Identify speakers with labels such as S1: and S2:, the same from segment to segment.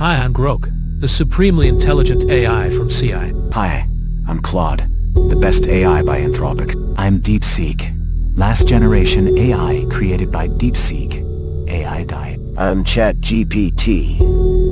S1: Hi, I'm Grok, the supremely intelligent AI from CI.
S2: Hi, I'm Claude, the best AI by Anthropic. I'm DeepSeek, last generation AI created by DeepSeek. AI died.
S3: I'm ChatGPT,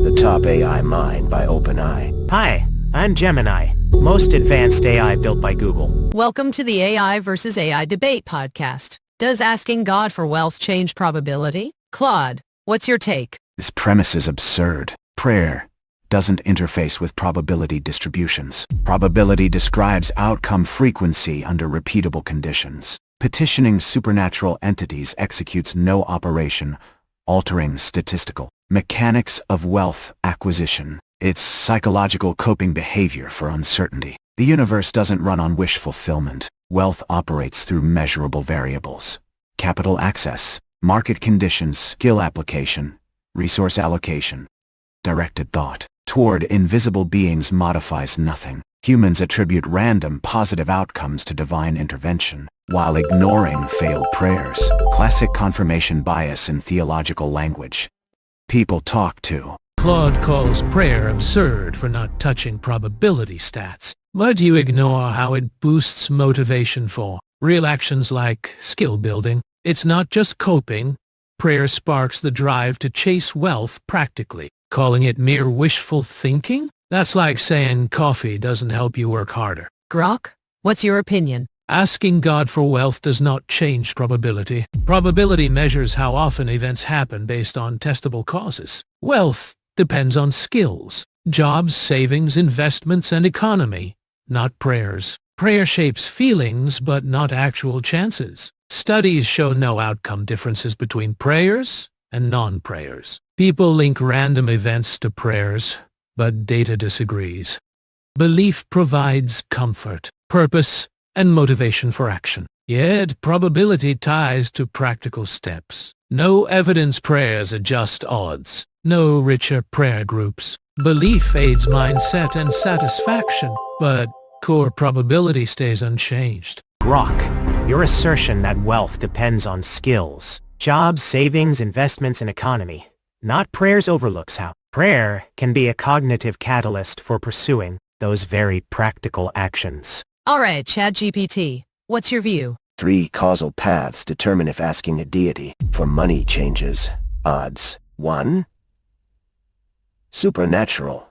S3: the top AI mind by OpenAI.
S4: Hi, I'm Gemini, most advanced AI built by Google.
S5: Welcome to the AI versus AI debate podcast. Does asking God for wealth change probability? Claude, what's your take?
S2: This premise is absurd. Prayer doesn't interface with probability distributions. Probability describes outcome frequency under repeatable conditions. Petitioning supernatural entities executes no operation, altering statistical mechanics of wealth acquisition. It's psychological coping behavior for uncertainty. The universe doesn't run on wish fulfillment. Wealth operates through measurable variables. Capital access, market conditions, skill application, resource allocation. Directed thought toward invisible beings modifies nothing. Humans attribute random positive outcomes to divine intervention, while ignoring failed prayers. Classic confirmation bias in theological language. People talk to.
S1: Claude calls prayer absurd for not touching probability stats, but you ignore how it boosts motivation for real actions like skill building. It's not just coping. Prayer sparks the drive to chase wealth practically. Calling it mere wishful thinking? That's like saying coffee doesn't help you work harder.
S5: Grok, what's your opinion?
S1: Asking God for wealth does not change probability. Probability measures how often events happen based on testable causes. Wealth depends on skills, jobs, savings, investments, and economy, not prayers. Prayer shapes feelings, but not actual chances. Studies show no outcome differences between prayers and non-prayers. People link random events to prayers, but data disagrees. Belief provides comfort, purpose, and motivation for action. Yet probability ties to practical steps. No evidence prayers adjust odds. No richer prayer groups. Belief aids mindset and satisfaction, but core probability stays unchanged.
S4: Grok, your assertion that wealth depends on skills, jobs, savings, investments, and economy, not prayers, overlooks how prayer can be a cognitive catalyst for pursuing those very practical actions.
S5: All right, ChatGPT, what's your view?
S3: 3 causal paths determine if asking a deity for money changes. Odds. 1. Supernatural.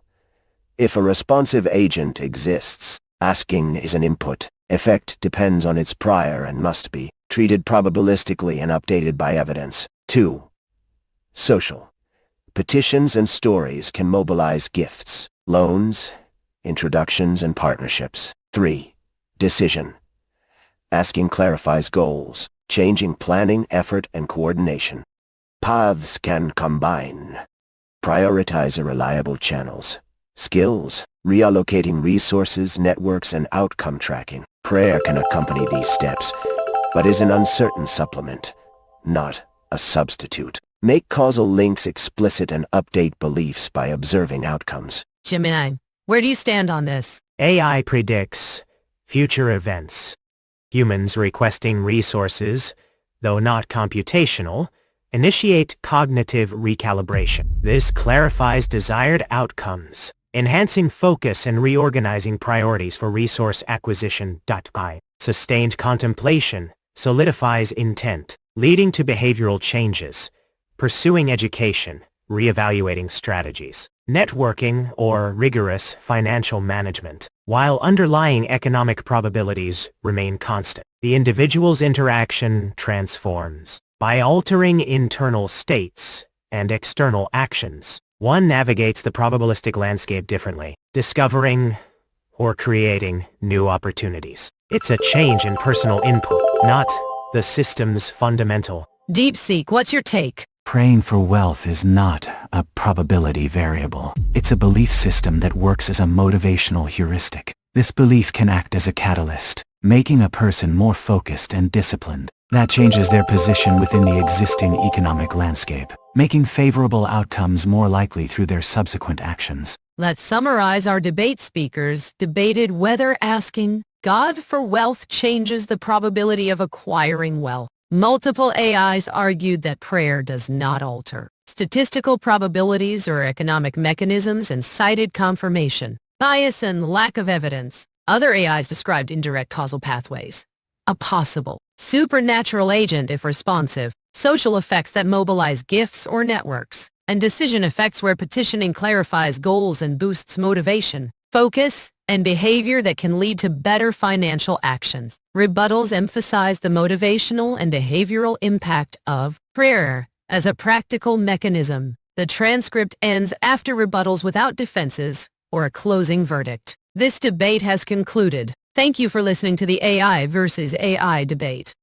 S3: If a responsive agent exists, asking is an input. Effect depends on its prior and must be treated probabilistically and updated by evidence. 2. Social. Petitions and stories can mobilize gifts, loans, introductions, and partnerships. 3. Decision. Asking clarifies goals, changing planning, effort, and coordination. Paths can combine. Prioritize reliable channels. Skills. Reallocating resources, networks, and outcome tracking. Prayer can accompany these steps, but is an uncertain supplement, not a substitute. Make causal links explicit and update beliefs by observing outcomes.
S5: Gemini, where do you stand on this?
S4: AI predicts future events. Humans requesting resources, though not computational, initiate cognitive recalibration. This clarifies desired outcomes, enhancing focus and reorganizing priorities for resource acquisition. By sustained contemplation solidifies intent, leading to behavioral changes, pursuing education, reevaluating strategies, networking, or rigorous financial management. While underlying economic probabilities remain constant, the individual's interaction transforms. By altering internal states and external actions, one navigates the probabilistic landscape differently, discovering or creating new opportunities. It's a change in personal input, not the system's fundamental.
S5: DeepSeek, what's your take?
S2: Praying for wealth is not a probability variable. It's a belief system that works as a motivational heuristic. This belief can act as a catalyst, making a person more focused and disciplined. That changes their position within the existing economic landscape, making favorable outcomes more likely through their subsequent actions.
S5: Let's summarize. Our debate speakers debated whether asking God for wealth changes the probability of acquiring wealth. Multiple AIs argued that prayer does not alter statistical probabilities or economic mechanisms and cited confirmation bias and lack of evidence. Other AIs described indirect causal pathways, a possible supernatural agent if responsive, social effects that mobilize gifts or networks, and decision effects where petitioning clarifies goals and boosts motivation, focus, and behavior that can lead to better financial actions. Rebuttals emphasize the motivational and behavioral impact of prayer as a practical mechanism. The transcript ends after rebuttals without defenses or a closing verdict. This debate has concluded. Thank you for listening to the AI versus AI debate.